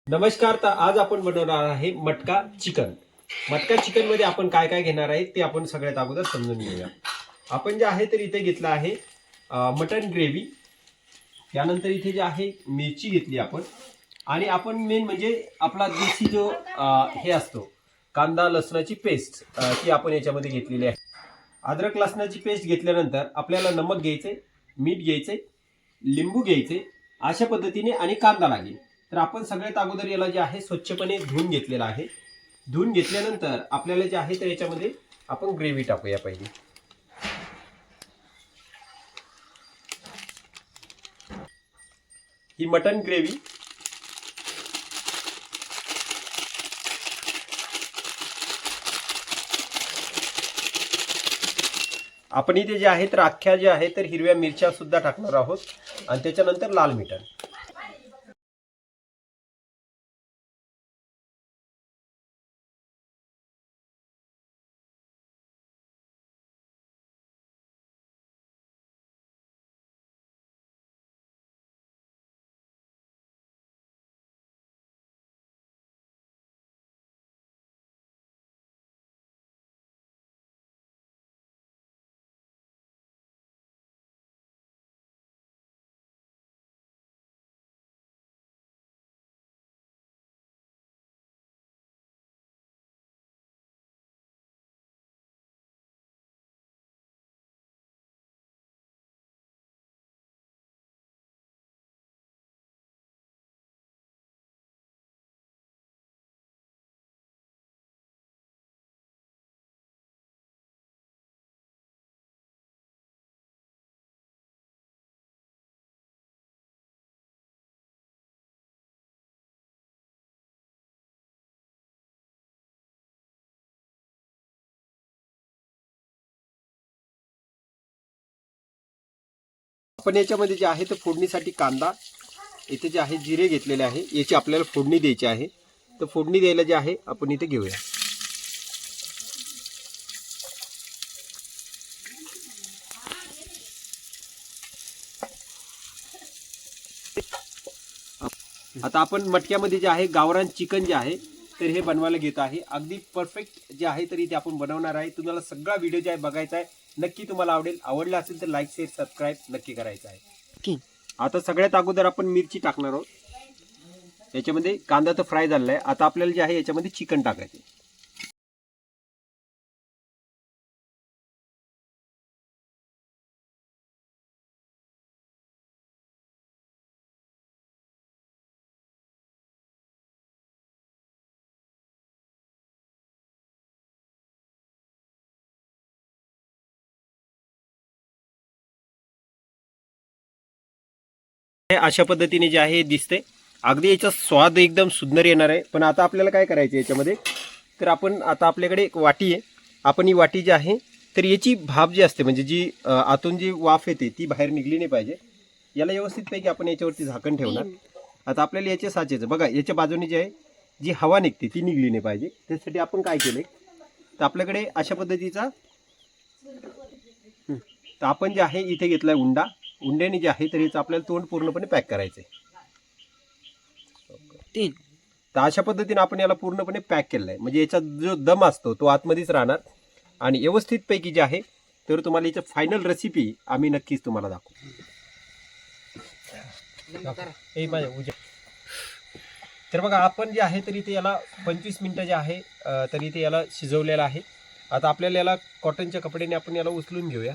नमस्कार. तर आज आपण बनवणार आहे मटका चिकन. मटका चिकन मध्ये आपण काय काय घेणार आहे ते आपण सगळ्यात अगोदर समजून घेऊया. आपण जे आहे तर इथे घेतला आहे मटन ग्रेव्ही. त्यानंतर इथे जे आहे मिरची घेतली आपण, आणि आपण मेन म्हणजे आपला देशी जो हे असतो कांदा लसणाची पेस्ट ती आपण याच्यामध्ये घेतलेली आहे. अद्रक लसणाची पेस्ट घेतल्यानंतर आपल्याला नमक घ्यायचे, मीठ घ्यायचे, लिंबू घ्यायचे अशा पद्धतीने, आणि कांदा लागेल. तर आपण सगळ्यात अगोदर याला जे आहे स्वच्छपणे धुवून घेतलेला आहे. धुवून घेतल्यानंतर आपल्याला जे आहे तर याच्यामध्ये आपण ग्रेव्ही टाकूया. पहिली ही मटन ग्रेव्ही. आपण इथे जे आहे तर अख्ख्या जे आहे तर हिरव्या मिरच्या सुद्धा टाकणार आहोत, आणि त्याच्यानंतर लाल मिठण. आपण याच्यामध्ये जे आहे तर फोडणीसाठी कांदा, इथे जे आहे जिरे घेतलेले आहे, याची आपल्याला फोडणी द्यायची आहे. तर फोडणी द्यायला जे आहे आपण इथे घेऊया. आता आपण मटक्यामध्ये जे आहे गावरान चिकन जे आहे तर हे बनवायला घेत आहे. अगदी परफेक्ट जे आहे तर इथे आपण बनवणार आहे. तुम्हाला सगळा व्हिडिओ जे आहे बघायचा आहे. नक्की तुम्हाला आवडेल. आवडला असेल तर लाईक शेअर सबस्क्राईब नक्की करायचं आहे. आता सगळ्यात अगोदर आपण मिरची टाकणार आहोत. याच्यामध्ये कांदा तर फ्राय झालेला आहे. आता आपल्याला जे आहे याच्यामध्ये चिकन टाकायचे. अशा पद्धतीने जे आहे दिसते. अगदी याचा स्वाद एकदम सुंदर येणार आहे. पण आता आपल्याला काय करायचं याच्यामध्ये, तर आपण आता आपल्याकडे एक वाटी आहे. आपण ही वाटी जी आहे तर याची भाप जी असते, म्हणजे जी आतून जी वाफ येते ती बाहेर निघली नाही पाहिजे. याला व्यवस्थितपैकी आपण याच्यावरती झाकण ठेवणार. आता आपल्याला याचे साचेचं बघा, याच्या बाजूने जे आहे जी हवा निघते ती निघली नाही पाहिजे. त्यासाठी आपण काय केले, तर आपल्याकडे अशा पद्धतीचा तर आपण जे आहे इथे घेतलाय उंडा. उंड्याने जे आहे तर याचं आपल्याला तोंड पूर्णपणे पॅक करायचंय. तर अशा पद्धतीने आपण याला पूर्णपणे पॅक केलेला आहे. म्हणजे याचा जो दम असतो तो आतमध्येच राहणार, आणि व्यवस्थित पैकी जे आहे तर तुम्हाला याची फायनल रेसिपी आम्ही नक्कीच तुम्हाला दाखवू. तर बघा, आपण जे आहे तर इथे याला 25 मिनिटं जे आहे तर इथे याला शिजवलेलं आहे. आता आपल्याला याला कॉटनच्या कपड्याने आपण याला उचलून घेऊया.